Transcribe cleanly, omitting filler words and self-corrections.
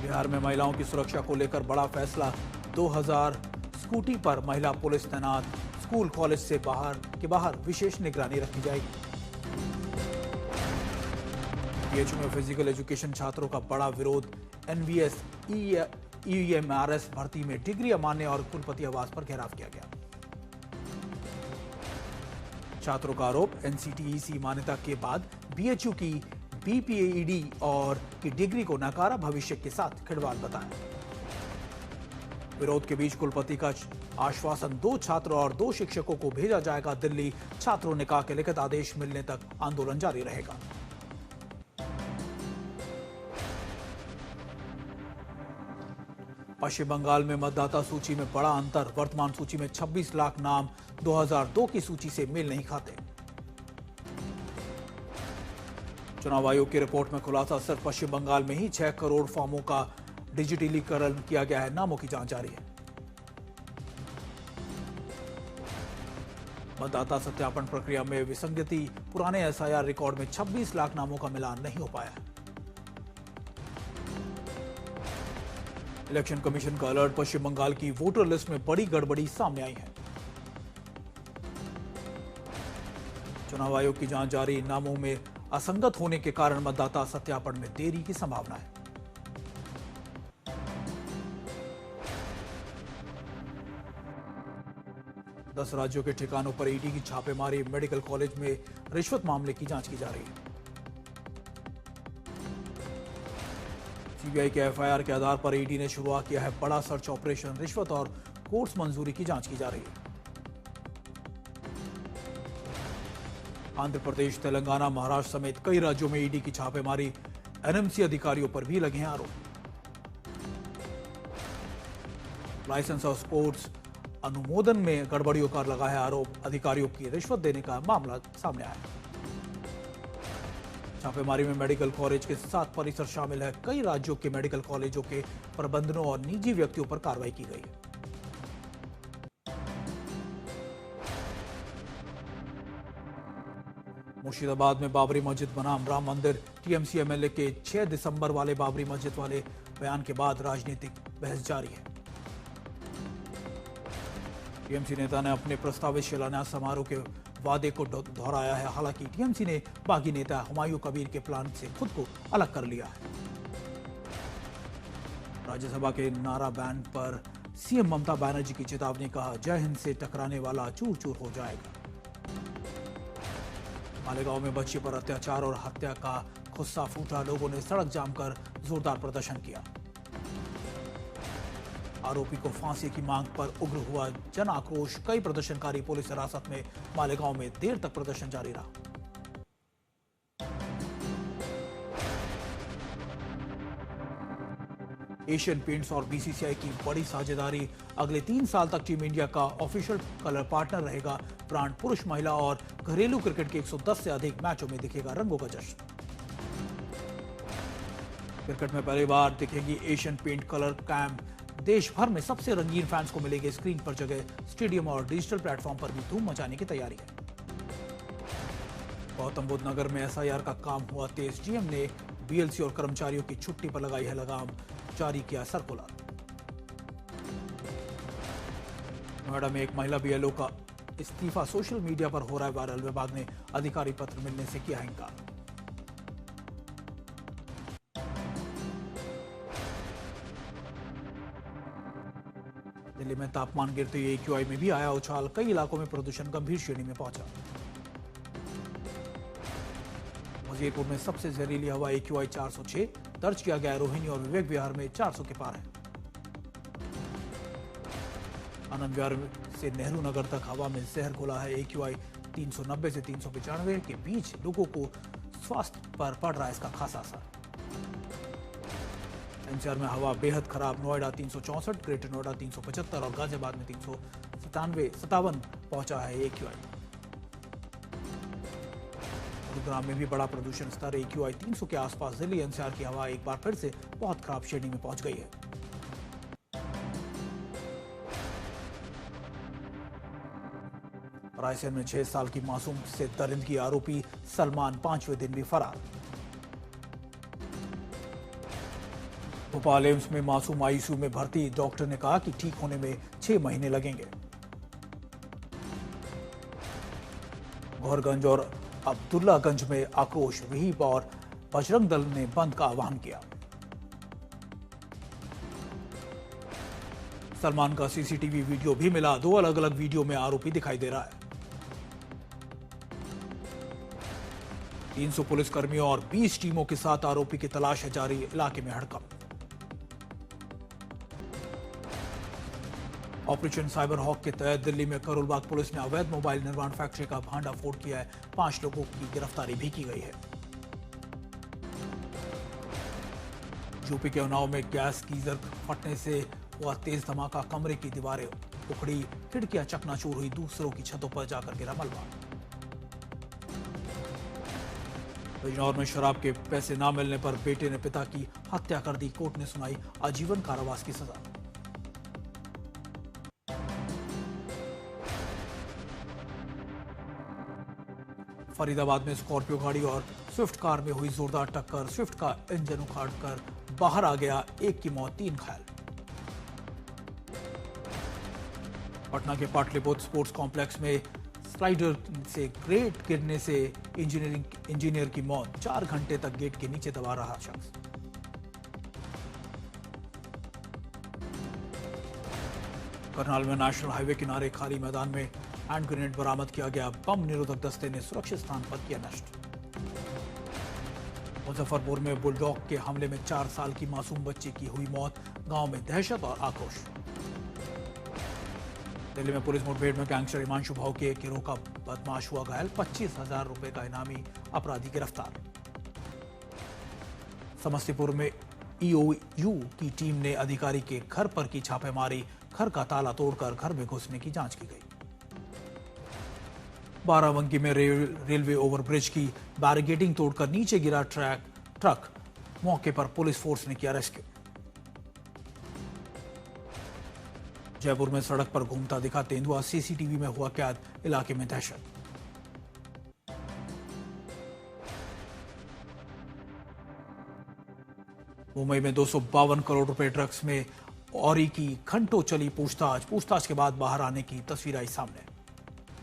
बिहार में महिलाओं की सुरक्षा को लेकर बड़ा फैसला। 2000 स्कूटी पर महिला पुलिस तैनात। स्कूल कॉलेज से बाहर विशेष निगरानी रखी जाएगी। बीएचयू में फिजिकल एजुकेशन छात्रों का बड़ा विरोध। एनवीएस ईएमआरएस भर्ती में डिग्री अमान्य और कुलपति आवास पर घेराव किया गया। छात्रों का आरोप, एनसीटीईसी मान्यता के बाद बीएचयू की बीपीईडी और की डिग्री को नकारा, भविष्य के साथ खिलवाड़ बताया। विरोध के बीच कुलपति का आश्वासन, 2 छात्रों और 2 शिक्षकों को भेजा जाएगा दिल्ली। छात्रों ने कहा कि लिखित आदेश मिलने तक आंदोलन जारी रहेगा। पश्चिम बंगाल में मतदाता सूची में बड़ा अंतर। वर्तमान सूची में 26 लाख नाम 2002 की सूची से मेल नहीं खाते। चुनाव आयोग की रिपोर्ट में खुलासा, सिर्फ पश्चिम बंगाल में ही 6 करोड़ फॉर्मों का डिजिटलीकरण किया गया है। नामों की जांच जारी है। मतदाता सत्यापन प्रक्रिया में विसंगति, पुराने एसआईआर रिकॉर्ड में 26 लाख नामों का मिलान नहीं हो पाया है। इलेक्शन कमीशन का अलर्ट, पश्चिम बंगाल की वोटर लिस्ट में बड़ी गड़बड़ी सामने आई है। चुनाव आयोग की जांच जारी, नामों में असंगत होने के कारण मतदाता सत्यापन में देरी की संभावना है। दस राज्यों के ठिकानों पर ईडी की छापेमारी। मेडिकल कॉलेज में रिश्वत मामले की जांच की जा रही है। सीबीआई के एफआईआर के आधार पर ईडी ने शुरुआत किया है बड़ा सर्च ऑपरेशन। रिश्वत और कोर्स मंजूरी की जांच की जा रही है। आंध्र प्रदेश, तेलंगाना, महाराष्ट्र समेत कई राज्यों में ईडी की छापेमारी। एनएमसी अधिकारियों पर भी लगे हैं आरोप। लाइसेंस और स्पोर्ट्स अनुमोदन में गड़बड़ियों का लगा है आरोप। अधिकारियों की रिश्वत देने का मामला सामने आया। छापेमारी में मेडिकल कॉलेज के 7 परिसर शामिल है। कई राज्यों के मेडिकल कॉलेजों के प्रबंधनों और निजी व्यक्तियों पर कार्रवाई की गई है। मुर्शिदाबाद में बाबरी मस्जिद बनाम राम मंदिर। टीएमसी एमएलए के 6 दिसंबर वाले बाबरी मस्जिद वाले बयान के बाद राजनीतिक बहस जारी है। टीएमसी नेता ने अपने प्रस्तावित शिलान्यास समारोह के वादे को दोहराया है। हालांकि टीएमसी ने बागी नेता हुमायूं कबीर के प्लान से खुद को अलग कर लिया है। राज्यसभा के नारा बैन पर सीएम ममता बनर्जी की चेतावनी, कहा जय हिंद से टकराने वाला चूर चूर हो जाएगा। मालेगांव में बच्ची पर अत्याचार और हत्या का गुस्सा फूटा। लोगों ने सड़क जाम कर जोरदार प्रदर्शन किया। आरोपी को फांसी की मांग पर उग्र हुआ जन आक्रोश। कई प्रदर्शनकारी पुलिस हिरासत में। मालेगांव में देर तक प्रदर्शन जारी रहा। एशियन पेंट्स और बीसीसीआई की बड़ी साझेदारी। अगले 3 साल तक टीम इंडिया का ऑफिशियल कलर पार्टनर रहेगा ब्रांड। पुरुष, महिला और घरेलू क्रिकेट के 110 से अधिक मैचों में दिखेगा रंगों का जश्न। क्रिकेट में पहली बार दिखेगी एशियन पेंट कलर कैंप। देश भर में सबसे रंगीन फैंस को मिलेगी स्क्रीन पर जगह। स्टेडियम और डिजिटल प्लेटफॉर्म पर भी धूम मचाने की तैयारी है। गौतम बुद्ध नगर में एसआईआर का काम हुआ तेज। जीएम ने बीएलसी और कर्मचारियों की छुट्टी पर लगाई है लगाम। जारी किया सर्कुलर। नोएडा में एक महिला बीएलओ का इस्तीफा सोशल मीडिया पर हो रहा है वायरल। विभाग ने अधिकारी पत्र मिलने से किया इनकार। दिल्ली में तापमान गिरते ही एक्यूआई में भी आया उछाल। कई इलाकों में प्रदूषण गंभीर श्रेणी में पहुंचा। वजीरपुर में सबसे जहरीली हवा एक्यूआई 406 दर्ज किया गया। रोहिणी और विवेक विहार में 400 के पार है। आनंद विहार से नेहरू नगर तक हवा में जहर घुला है। एक्यूआई 390 से 395 के बीच। लोगों को स्वास्थ्य पर पड़ रहा है इसका खासा असर। एनसीआर में हवा बेहद खराब। नोएडा 364, ग्रेटर नोएडा 375 और गाजियाबाद में 357 पहुंचा है एक्यूआई। गुरुग्राम में भी बड़ा प्रदूषण स्तर। एक्यूआई 300 के आसपास। दिल्ली एनसीआर की हवा एक बार फिर से बहुत खराब श्रेणी में पहुंच गई है। रायसेन में 6 साल की मासूम से दरिंदगी। आरोपी सलमान 5वें दिन भी फरार। भोपाल एम्स में मासूम आईसीयू में भर्ती, डॉक्टर ने कहा कि ठीक होने में 6 महीने लगेंगे। गौरगंज और अब्दुल्लागंज में आक्रोश, विहिप और बजरंग दल ने बंद का आह्वान किया। सलमान का सीसीटीवी वीडियो भी मिला, 2 अलग अलग वीडियो में आरोपी दिखाई दे रहा है। 300 पुलिसकर्मियों और 20 टीमों के साथ आरोपी की तलाश है जारी, इलाके में हड़कंप। ऑपरेशन साइबर हॉक के तहत दिल्ली में करोलबाग पुलिस ने अवैध मोबाइल निर्माण फैक्ट्री का भांडाफोड़ किया है, 5 लोगों की गिरफ्तारी भी की गई है। यूपी के उन्नाव में गैस गीजर फटने से हुआ तेज धमाका, कमरे की दीवारें उखड़ी, खिड़कियां चकनाचूर हुई, दूसरों की छतों पर जाकर गिरा मलबा। बिजनौर में शराब के पैसे न मिलने पर बेटे ने पिता की हत्या कर दी, कोर्ट ने सुनाई आजीवन कारावास की सजा। फरीदाबाद में स्कॉर्पियो गाड़ी और स्विफ्ट कार में हुई जोरदार टक्कर, स्विफ्ट का इंजन उखाड़कर बाहर आ गया, 1 की मौत 3 घायल। पटना के पाटलिपुत्र स्पोर्ट्स कॉम्प्लेक्स में स्लाइडर से गेट गिरने से इंजीनियर की मौत, 4 घंटे तक गेट के नीचे दबा रहा शख्स। करनाल में नेशनल हाईवे किनारे खाली मैदान में हैंड ग्रेनेड बरामद किया गया, बम निरोधक दस्ते ने सुरक्षित स्थान पर किया नष्ट। मुजफ्फरपुर में बुलडॉग के हमले में 4 साल की मासूम बच्ची की हुई मौत, गांव में दहशत और आक्रोश। दिल्ली में पुलिस मुठभेड़ में गैंगस्टर हिमांशु भाऊ के गिरोह का बदमाश हुआ घायल, 25,000 रुपए का इनामी अपराधी गिरफ्तार। समस्तीपुर में ईओयू की टीम ने अधिकारी के घर पर की छापेमारी, घर का ताला तोड़कर घर में घुसने की जांच की गई। बाराबंकी में रेलवे ओवरब्रिज की बैरिकेडिंग तोड़कर नीचे गिरा ट्रक, मौके पर पुलिस फोर्स ने किया रेस्क्यू। जयपुर में सड़क पर घूमता दिखा तेंदुआ, सीसीटीवी में हुआ कैद, इलाके में दहशत। मुंबई में 252 करोड़ रुपए ड्रग्स में औरी की घंटों चली पूछताछ के बाद बाहर आने की तस्वीर आई सामने।